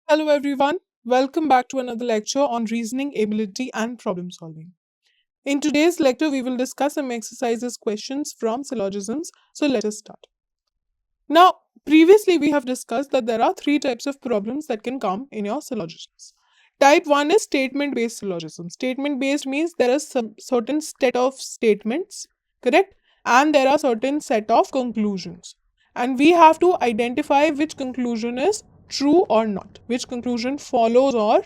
Hello everyone, welcome back to another lecture on reasoning ability and problem solving. In today's lecture, we will discuss some exercises questions from syllogisms. So let us start. Now, previously we have discussed that there are three types of problems that can come in your syllogisms. Type 1 is statement based syllogism. Statement based means there is some certain set of statements, correct? And there are certain set of conclusions. And we have to identify which conclusion is true or not, which conclusion follows or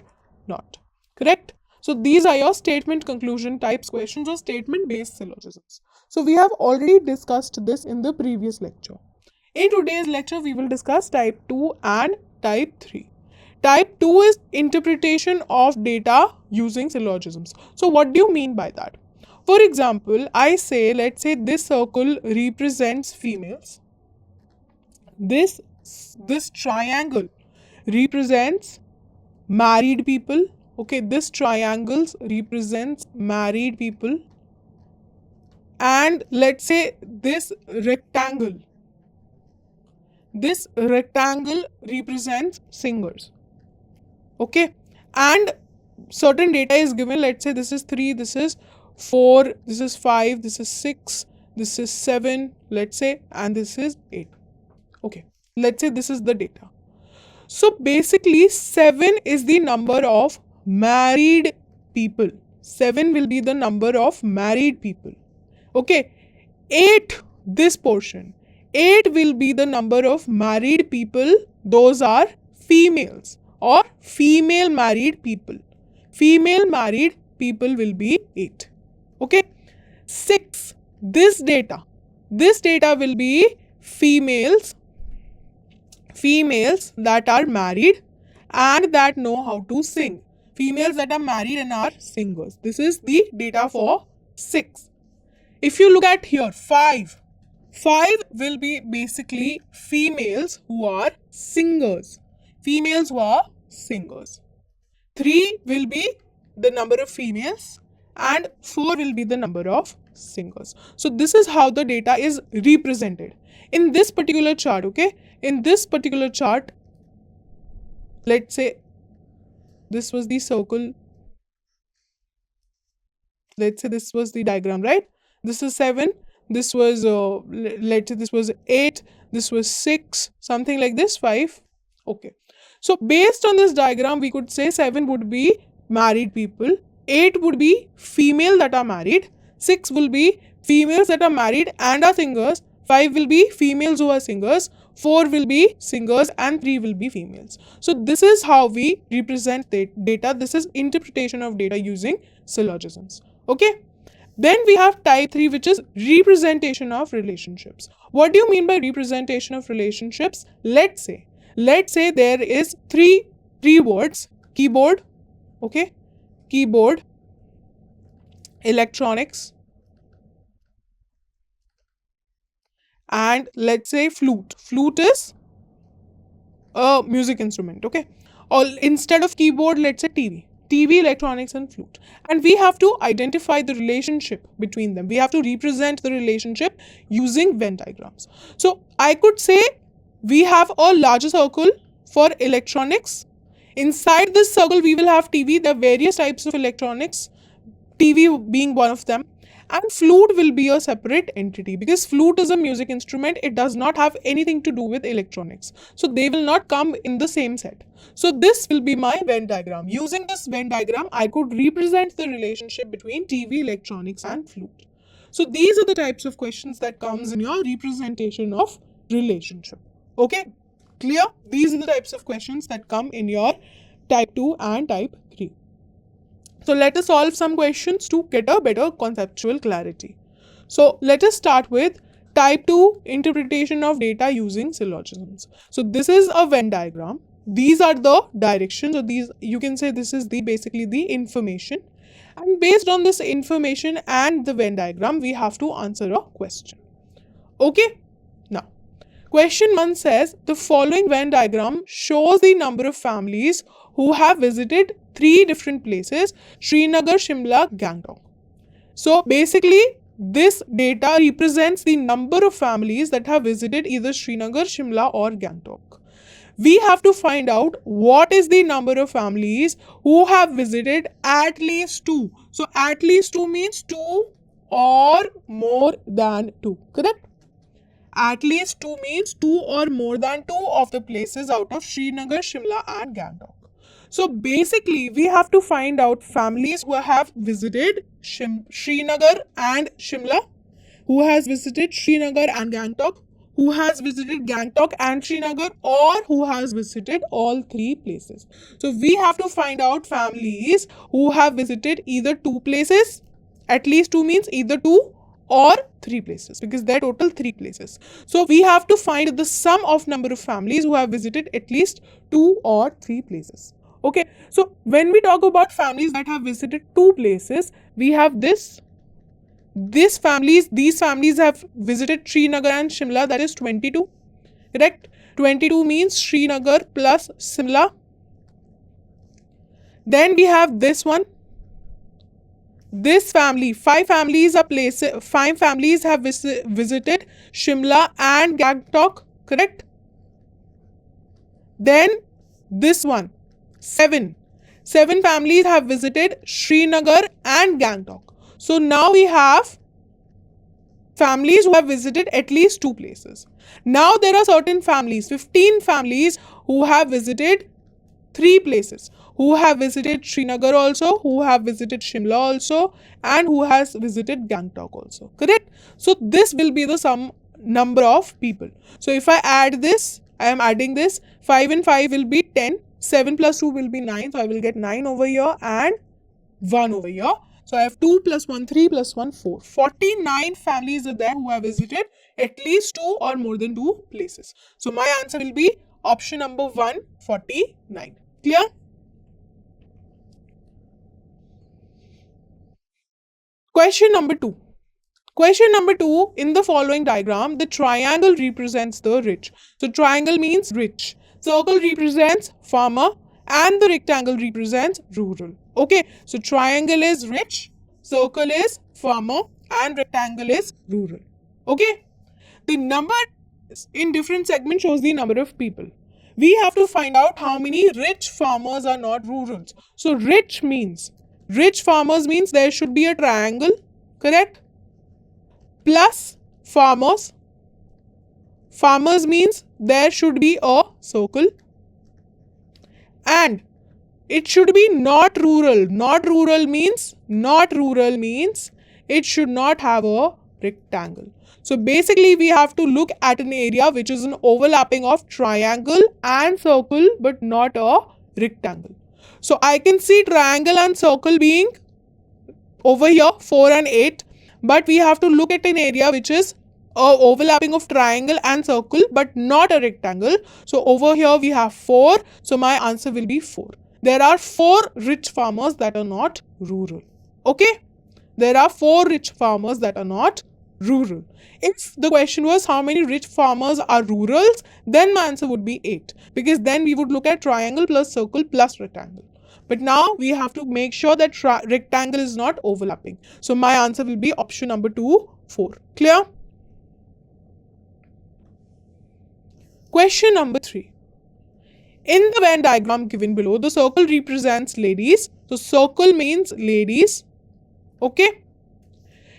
not, correct? So these are your statement conclusion types questions or statement based syllogisms. So we have already discussed this in the previous lecture. In today's lecture, we will discuss type 2 and type 3. Type 2 is interpretation of data using syllogisms. So what do you mean by that? For example, let's say this circle represents females. This triangle represents married people. Okay, this triangle represents married people. And let's say this rectangle represents singers. Okay, and certain data is given. Let's say this is 3, this is 4, this is 5, this is 6, this is 7, let's say, and this is 8. Okay, let's say this is the data. So basically 7 is the number of married people. 7 will be the number of married people. Okay, 8, this portion, 8 will be the number of married people. Those are females or female married people. Female married people will be 8. Okay, 6, this data will be females that are married and that know how to sing. Females that are married and are singers. This is the data for 6. If you look at here, 5 will be basically females who are singers. 3 will be the number of females and 4 will be the number of singers. So this is how the data is represented in this particular chart. Okay, in this particular chart, let's say this was the circle. Let's say this was the diagram, right? This is 7, this was let's say this was 8, this was 6, something like this, 5. Okay, so based on this diagram, we could say 7 would be married people, 8 would be female that are married, 6 will be females that are married and are singers, 5 will be females who are singers, 4 will be singers, and 3 will be females. So this is how we represent the data. This is interpretation of data using syllogisms. Okay, then we have type 3, which is representation of relationships. What do you mean by representation of relationships? Let's say there is three words: keyboard, okay, keyboard, electronics, and let's say flute. Flute is a music instrument, okay? Or instead of keyboard, let's say TV, electronics, and flute. And we have to identify the relationship between them. We have to represent the relationship using Venn diagrams. So I could say we have a larger circle for electronics. Inside this circle, we will have TV. There are various types of electronics, TV being one of them. And flute will be a separate entity because flute is a music instrument. It does not have anything to do with electronics. So they will not come in the same set. So this will be my Venn diagram. Using this Venn diagram, I could represent the relationship between TV, electronics, and flute. So these are the types of questions that comes in your representation of relationship. Okay, clear? These are the types of questions that come in your type 2 and type 3. So let us solve some questions to get a better conceptual clarity. So let us start with type 2 interpretation of data using syllogisms. So this is a Venn diagram. These are the directions, or these, you can say this is basically the information. And based on this information and the Venn diagram, we have to answer a question. Okay, now question 1 says the following Venn diagram shows the number of families who have visited 3 different places: Srinagar, Shimla, Gangtok. So basically this data represents the number of families that have visited either Srinagar, Shimla, or Gangtok. we have to find out what is the number of families who have visited at least 2. So at least 2 means 2 or more than 2, correct? At least 2 means 2 or more than 2 of the places out of Srinagar, Shimla and Gangtok. So basically, we have to find out families who have visited Srinagar and Shimla, who has visited Srinagar and Gangtok, who has visited Gangtok and Srinagar, or who has visited all three places. So we have to find out families who have visited either 2 places, at least 2 means either 2 or 3 places, because there are total 3 places. So we have to find the sum of number of families who have visited at least 2 or 3 places. Okay, so when we talk about families that have visited 2 places, we have these families have visited Srinagar and Shimla, that is 22, correct? 22 means Srinagar plus Shimla. Then we have this one. This family, 5 families have visited Shimla and Gangtok, correct? Then this one, 7 families have visited Srinagar and Gangtok. So now we have families who have visited at least 2 places. Now there are certain families, 15 families who have visited 3 places, who have visited Srinagar also, who have visited Shimla also, and who has visited Gangtok also, correct? So this will be the sum number of people. So if I add this, I am adding this, 5 and 5 will be 10, 7 plus 2 will be 9, so I will get 9 over here and 1 over here. So I have 2 plus 1, 3 plus 1, 4. 49 families are there who have visited at least 2 or more than 2 places. So my answer will be option number 1, 49. Clear? Question number 2. Question number 2, in the following diagram, the triangle represents the rich. So triangle means rich. Circle represents farmer and the rectangle represents rural. Okay, so triangle is rich, circle is farmer and rectangle is rural. Okay, the number in different segments shows the number of people. We have to find out how many rich farmers are not rurals. So rich farmers means there should be a triangle, correct? Plus farmers. Farmers means there should be a circle. And it should be not rural. Not rural means it should not have a rectangle. So basically we have to look at an area which is an overlapping of triangle and circle but not a rectangle. So I can see triangle and circle being over here 4 and 8, but we have to look at an area which is overlapping of triangle and circle but not a rectangle. So over here we have 4, so my answer will be 4. There are 4 rich farmers that are not rural. Okay, there are 4 rich farmers that are not rural. If the question was how many rich farmers are rurals, then my answer would be 8, because then we would look at triangle plus circle plus rectangle. But now we have to make sure that rectangle is not overlapping. So my answer will be option number 2, 4. Clear? Question number 3. In the Venn diagram given below, the circle represents ladies. So circle means ladies. Okay.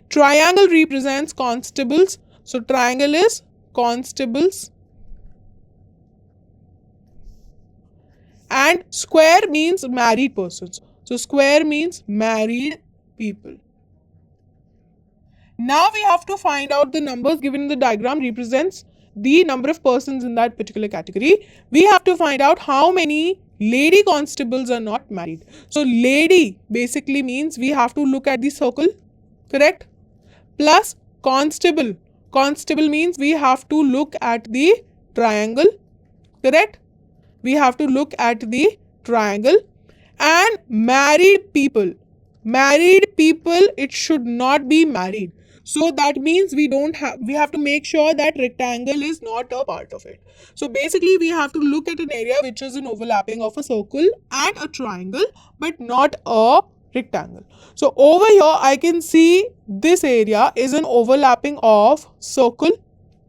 Triangle represents constables. So triangle is constables. And square means married persons. So square means married people. Now we have to find out the numbers given in the diagram represents the number of persons in that particular category. We have to find out how many lady constables are not married. So lady basically means we have to look at the circle, correct? Plus constable. Constable means we have to look at the triangle, correct? We have to look at the triangle. And married people. Married people, it should not be married. So that means we have to make sure that rectangle is not a part of it. So basically we have to look at an area which is an overlapping of a circle and a triangle but not a rectangle. So over here I can see this area is an overlapping of circle.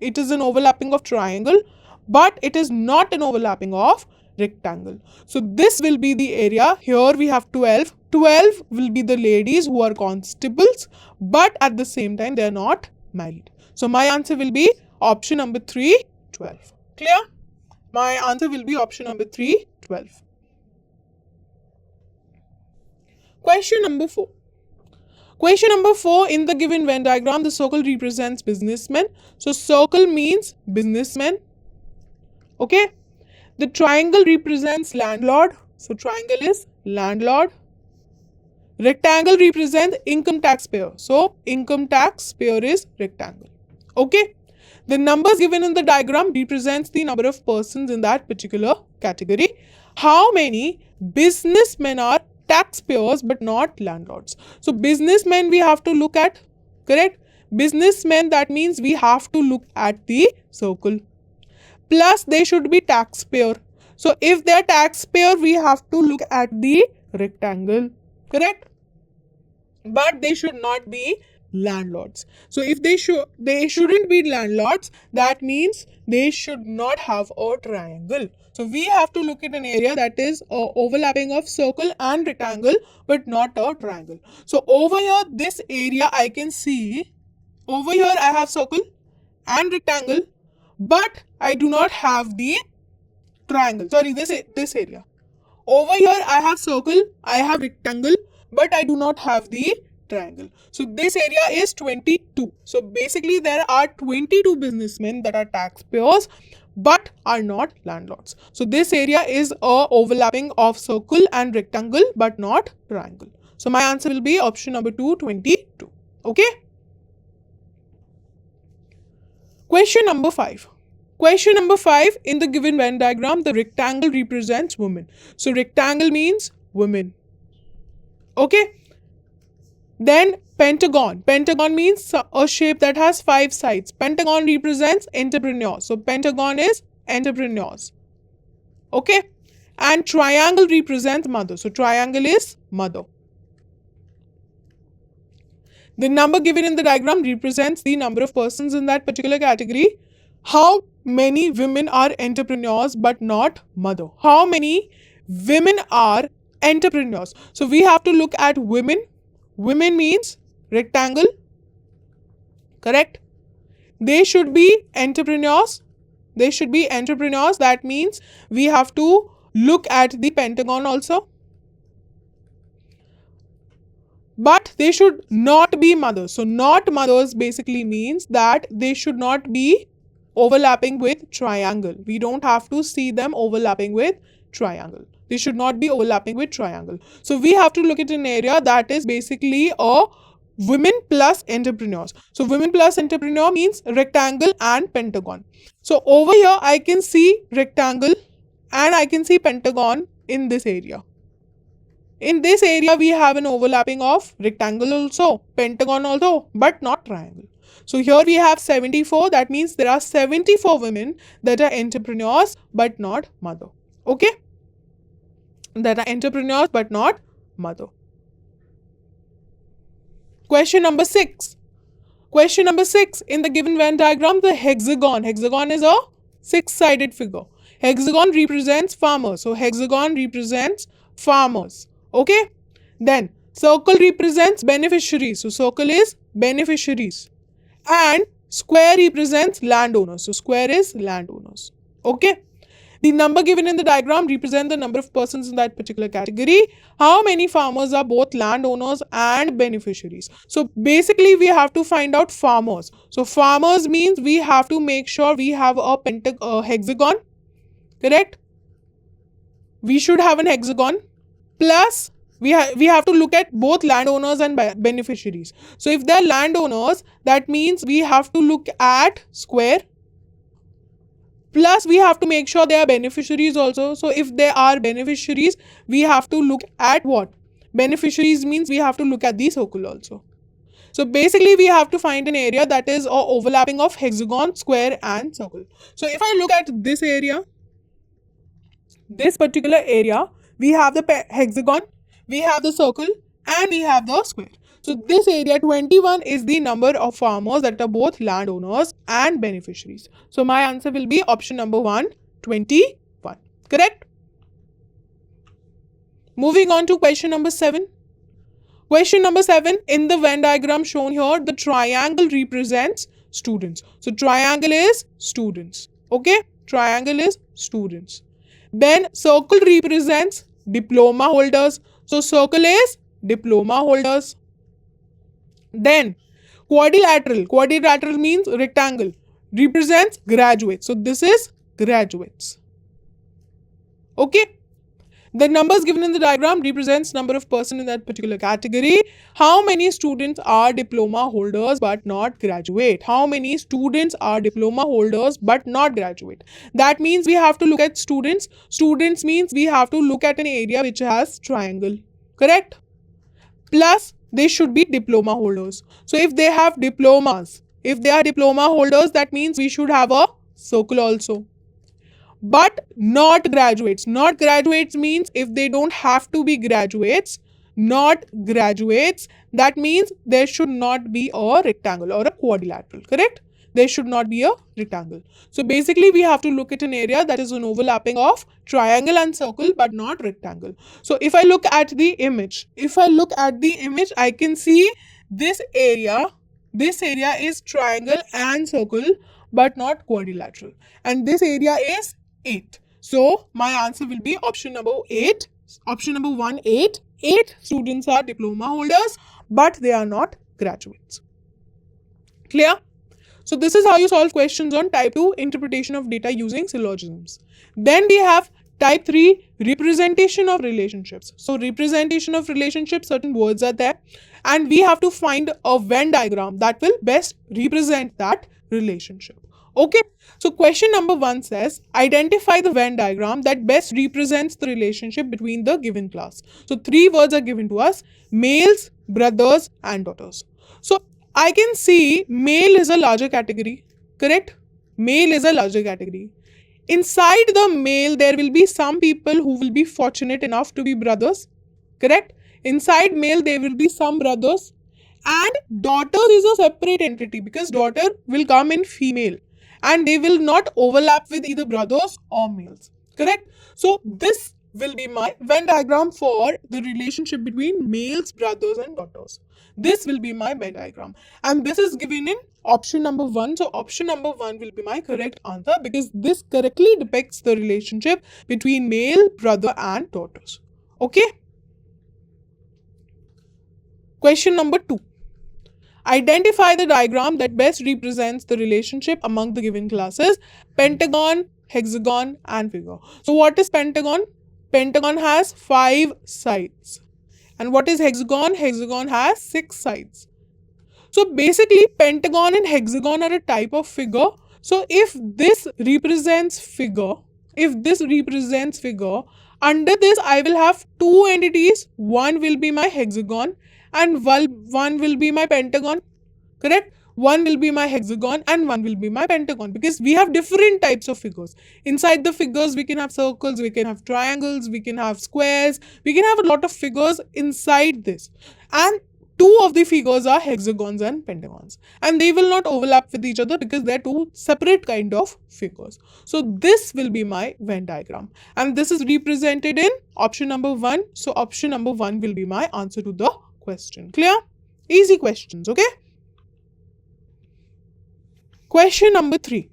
It is an overlapping of triangle, but it is not an overlapping of rectangle. So this will be the area. Here we have 12. 12 will be the ladies who are constables, but at the same time they are not married. So my answer will be option number 3, 12. Clear? My answer will be option number 3, 12. Question number 4. Question number 4, in the given Venn diagram, the circle represents businessmen. So circle means businessmen. Okay. The triangle represents landlord. So triangle is landlord. Rectangle represents income taxpayer. So income taxpayer is rectangle. Okay. The numbers given in the diagram represents the number of persons in that particular category. How many businessmen are taxpayers but not landlords? So businessmen we have to look at, correct? Businessmen, that means we have to look at the circle. Plus they should be taxpayer. So if they are taxpayer, we have to look at the rectangle, correct? But they should not be landlords. So if they shouldn't be landlords, that means they should not have a triangle. So we have to look at an area that is overlapping of circle and rectangle, but not a triangle. So over here, this area I can see, over here I have circle and rectangle, but I do not have the triangle. Sorry, this area. Over here I have circle, I have rectangle, but I do not have the triangle. So this area is 22. So basically there are 22 businessmen that are taxpayers but are not landlords. So this area is a overlapping of circle and rectangle but not triangle. So my answer will be option number 2, 22. Okay. Question number 5. Question number 5, in the given Venn diagram, the rectangle represents women. So rectangle means women. Okay. Then pentagon. Pentagon means a shape that has 5 sides. Pentagon represents entrepreneurs. So pentagon is entrepreneurs. Okay. And triangle represents mother. So triangle is mother. The number given in the diagram represents the number of persons in that particular category. How many women are entrepreneurs but not mother? How many women are entrepreneurs? So we have to look at women. Women means rectangle, correct? They should be entrepreneurs. They should be entrepreneurs. That means we have to look at the pentagon also. But they should not be mothers. So not mothers basically means that they should not be overlapping with triangle. We don't have to see them overlapping with triangle. They should not be overlapping with triangle. So we have to look at an area that is basically a women plus entrepreneurs. So women plus entrepreneur means rectangle and pentagon. So over here I can see rectangle and I can see pentagon in this area. In this area we have an overlapping of rectangle also, pentagon also, but not triangle. So here we have 74. That means there are 74 women that are entrepreneurs but not mother. Okay? That are entrepreneurs but not mother. Question number 6. Question number 6. In the given Venn diagram, the hexagon. Hexagon is a 6-sided figure. Hexagon represents farmers. So hexagon represents farmers. Okay? Then circle represents beneficiaries. So circle is beneficiaries. And square represents landowners. So square is landowners. Okay? The number given in the diagram represents the number of persons in that particular category. How many farmers are both landowners and beneficiaries? So basically we have to find out farmers. So farmers means we have to make sure we have a hexagon. Correct? We should have an hexagon. Plus we have to look at both landowners and beneficiaries. So if they are landowners, that means we have to look at square. Plus we have to make sure they are beneficiaries also. So if they are beneficiaries, we have to look at what? Beneficiaries means we have to look at the circle also. So basically we have to find an area that is overlapping of hexagon, square and circle. So if I look at this area, this particular area, we have the hexagon, we have the circle and we have the square. So this area 21 is the number of farmers that are both landowners and beneficiaries. So my answer will be option number 1, 21. Correct? Moving on to question number 7. Question number 7, in the Venn diagram shown here, the triangle represents students. So triangle is students. Okay? Triangle is students. Then circle represents diploma holders. So circle is diploma holders. Then quadrilateral means rectangle, represents graduates. So this is graduates. Okay? The numbers given in the diagram represents number of person in that particular category. How many students are diploma holders but not graduate? How many students are diploma holders but not graduate? That means we have to look at students. Students means we have to look at an area which has triangle. Correct? Plus, they should be diploma holders. So if they have diplomas, if they are diploma holders, that means we should have a circle also. But not graduates. Not graduates means if they don't have to be graduates, not graduates, that means there should not be a rectangle or a quadrilateral, correct? There should not be a rectangle. So basically we have to look at an area that is an overlapping of triangle and circle but not rectangle. So if I look at the image, I can see this area is triangle and circle but not quadrilateral. And this area is 8. So my answer will be option number 8. Option number 1, 8. 8 students are diploma holders, but they are not graduates. Clear? So this is how you solve questions on type 2 interpretation of data using syllogisms. Then we have type 3 representation of relationships. So representation of relationships, certain words are there and we have to find a Venn diagram that will best represent that relationship. Okay, so question number 1 says, identify the Venn diagram that best represents the relationship between the given class. So 3 words are given to us, males, brothers and daughters. So I can see male is a larger category, correct? Male is a larger category. Inside the male, there will be some people who will be fortunate enough to be brothers, correct? Inside male, there will be some brothers. And daughter is a separate entity because daughter will come in female and they will not overlap with either brothers or males, correct? So this will be my Venn diagram for the relationship between males, brothers and daughters. This will be my Venn diagram and this is given in option number 1. So option number 1 will be my correct answer because this correctly depicts the relationship between male, brother and daughters. Okay? Question number 2. Identify the diagram that best represents the relationship among the given classes, pentagon, hexagon and figure. So what is pentagon? Pentagon has 5 sides. And what is hexagon? Hexagon has 6 sides. So basically pentagon and hexagon are a type of figure. So if this represents figure, under this I will have 2 entities. One will be my hexagon and one will be my pentagon, correct? One will be my hexagon and one will be my pentagon because we have different types of figures. Inside the figures, we can have circles, we can have triangles, we can have squares, we can have a lot of figures inside this. And 2 of the figures are hexagons and pentagons. And they will not overlap with each other because they're 2 separate kind of figures. So this will be my Venn diagram. And this is represented in option number 1. So option number 1 will be my answer to the question. Clear? Easy questions, okay? Question number 3.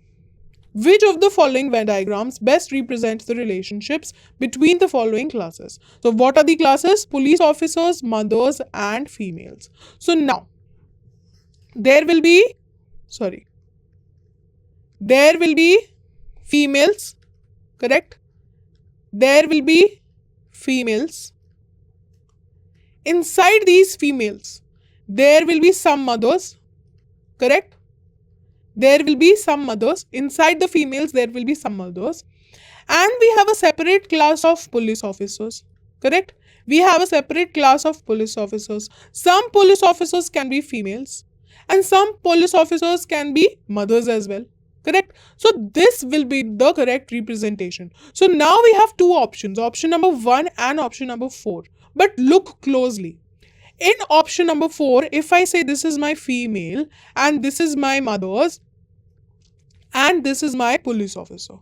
Which of the following Venn diagrams best represents the relationships between the following classes? So what are the classes? Police officers, mothers and females. So now, there will be females, correct? There will be females. Inside these females, there will be some mothers, correct? There will be some mothers. Inside the females, there will be some mothers. And we have a separate class of police officers, correct? We have a separate class of police officers. Some police officers can be females and some police officers can be mothers as well, correct? So this will be the correct representation. So now we have 2 options, option number 1 and option number 4. But look closely. in option number 4, if I say this is my female and this is my mother's and this is my police officer.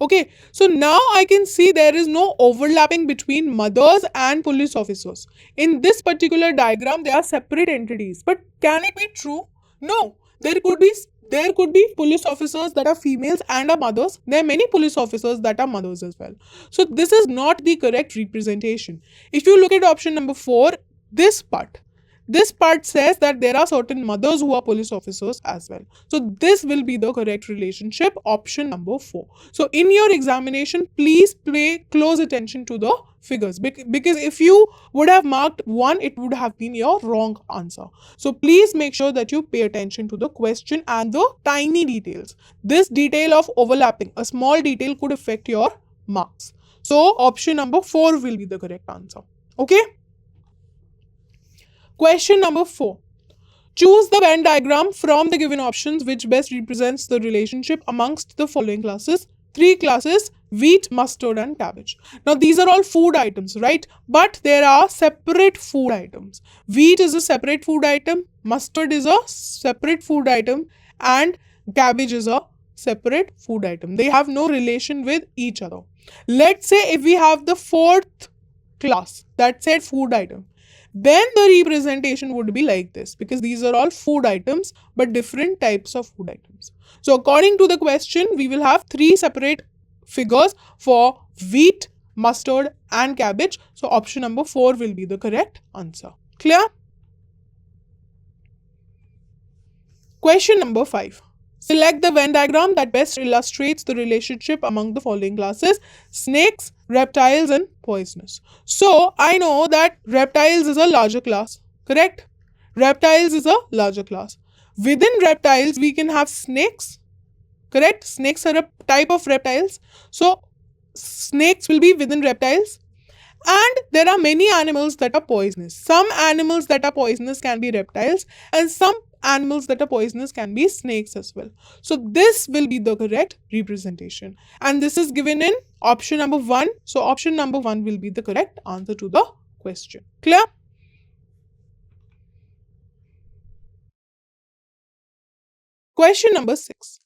Okay, so now I can see there is no overlapping between mothers and police officers. In this particular diagram, they are separate entities. But can it be true? No. There could be police officers that are females and are mothers. There are many police officers that are mothers as well. So this is not the correct representation. If you look at option number 4, this part, this part says that there are certain mothers who are police officers as well. So this will be the correct relationship, option number 4. So in your examination, please pay close attention to the figures, because if you would have marked 1, it would have been your wrong answer. So please make sure that you pay attention to the question and the tiny details. This detail of overlapping, a small detail, could affect your marks. So option number 4 will be the correct answer. Okay. Question number 4. Choose the Venn diagram from the given options which best represents the relationship amongst the following classes. 3 classes: wheat, mustard and cabbage. Now these are all food items, right? But there are separate food items. Wheat is a separate food item, mustard is a separate food item, and cabbage is a separate food item. They have no relation with each other. Let's say if we have the 4th class that said food item, then the representation would be like this, because these are all food items but different types of food items. So according to the question, we will have 3 separate figures for wheat, mustard and cabbage. So option number 4 will be the correct answer. Clear? Question number 5. Select the Venn diagram that best illustrates the relationship among the following classes: snakes, reptiles and poisonous. So I know that reptiles is a larger class, correct? Reptiles is a larger class. Within reptiles, we can have snakes, correct? Snakes are a type of reptiles. So snakes will be within reptiles. And there are many animals that are poisonous. Some animals that are poisonous can be reptiles, and some animals that are poisonous can be snakes as well. So this will be the correct representation. And this is given in option number 1. So option number 1 will be the correct answer to the question. Clear? Question number 6.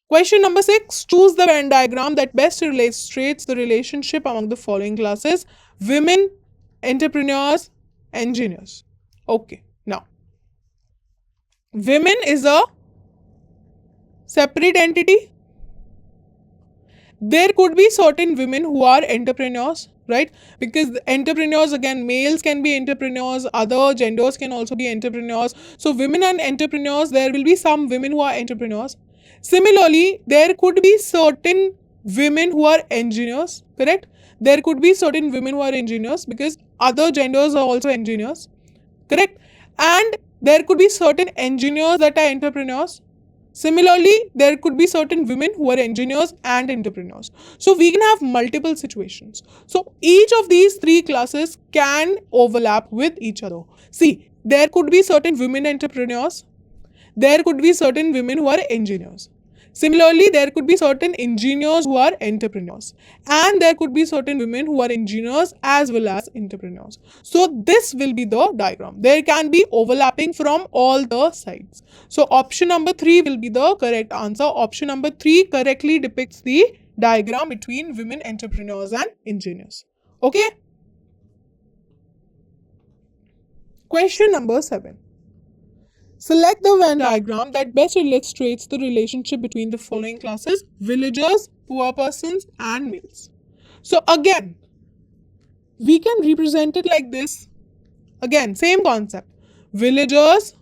Question number 6. Choose the Venn diagram that best illustrates the relationship among the following classes: women, entrepreneurs, engineers. Okay, now women is a separate entity. There could be certain women who are entrepreneurs, right? Because the entrepreneurs, again, males can be entrepreneurs, other genders can also be entrepreneurs. So women and entrepreneurs, there will be some women who are entrepreneurs. Similarly, there could be certain women who are engineers, correct? There could be certain women who are engineers because other genders are also engineers, correct? And there could be certain engineers that are entrepreneurs. Similarly, there could be certain women who are engineers and entrepreneurs. So we can have multiple situations. So each of these 3 classes can overlap with each other. See, there could be certain women entrepreneurs. There could be certain women who are engineers. Similarly, there could be certain engineers who are entrepreneurs. And there could be certain women who are engineers as well as entrepreneurs. So this will be the diagram. There can be overlapping from all the sides. So option number 3 will be the correct answer. Option number 3 correctly depicts the diagram between women entrepreneurs and engineers. Okay? Question number 7. Select the Venn diagram that best illustrates the relationship between the following classes: villagers, poor persons and males. So again, we can represent it like this. Again, same concept: villagers,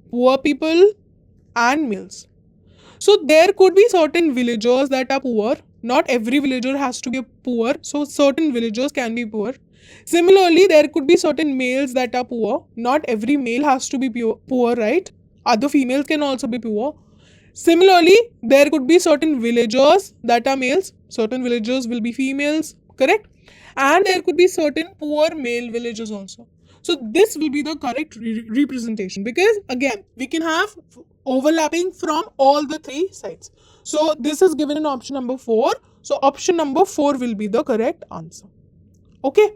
poor people and males. So there could be certain villagers that are poor. Not every villager has to be poor. So certain villagers can be poor. Similarly, there could be certain males that are poor. Not every male has to be poor, right? Other females can also be poor. Similarly, there could be certain villagers that are males. Certain villagers will be females, correct? And there could be certain poor male villagers also. So this will be the correct representation, because again, we can have overlapping from all the 3 sides. So this is given in option number 4. So option number 4 will be the correct answer. Okay.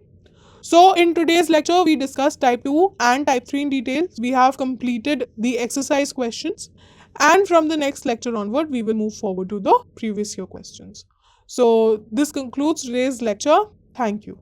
So in today's lecture, we discussed type 2 and type 3 in detail. We have completed the exercise questions. And from the next lecture onward, we will move forward to the previous year questions. So this concludes today's lecture. Thank you.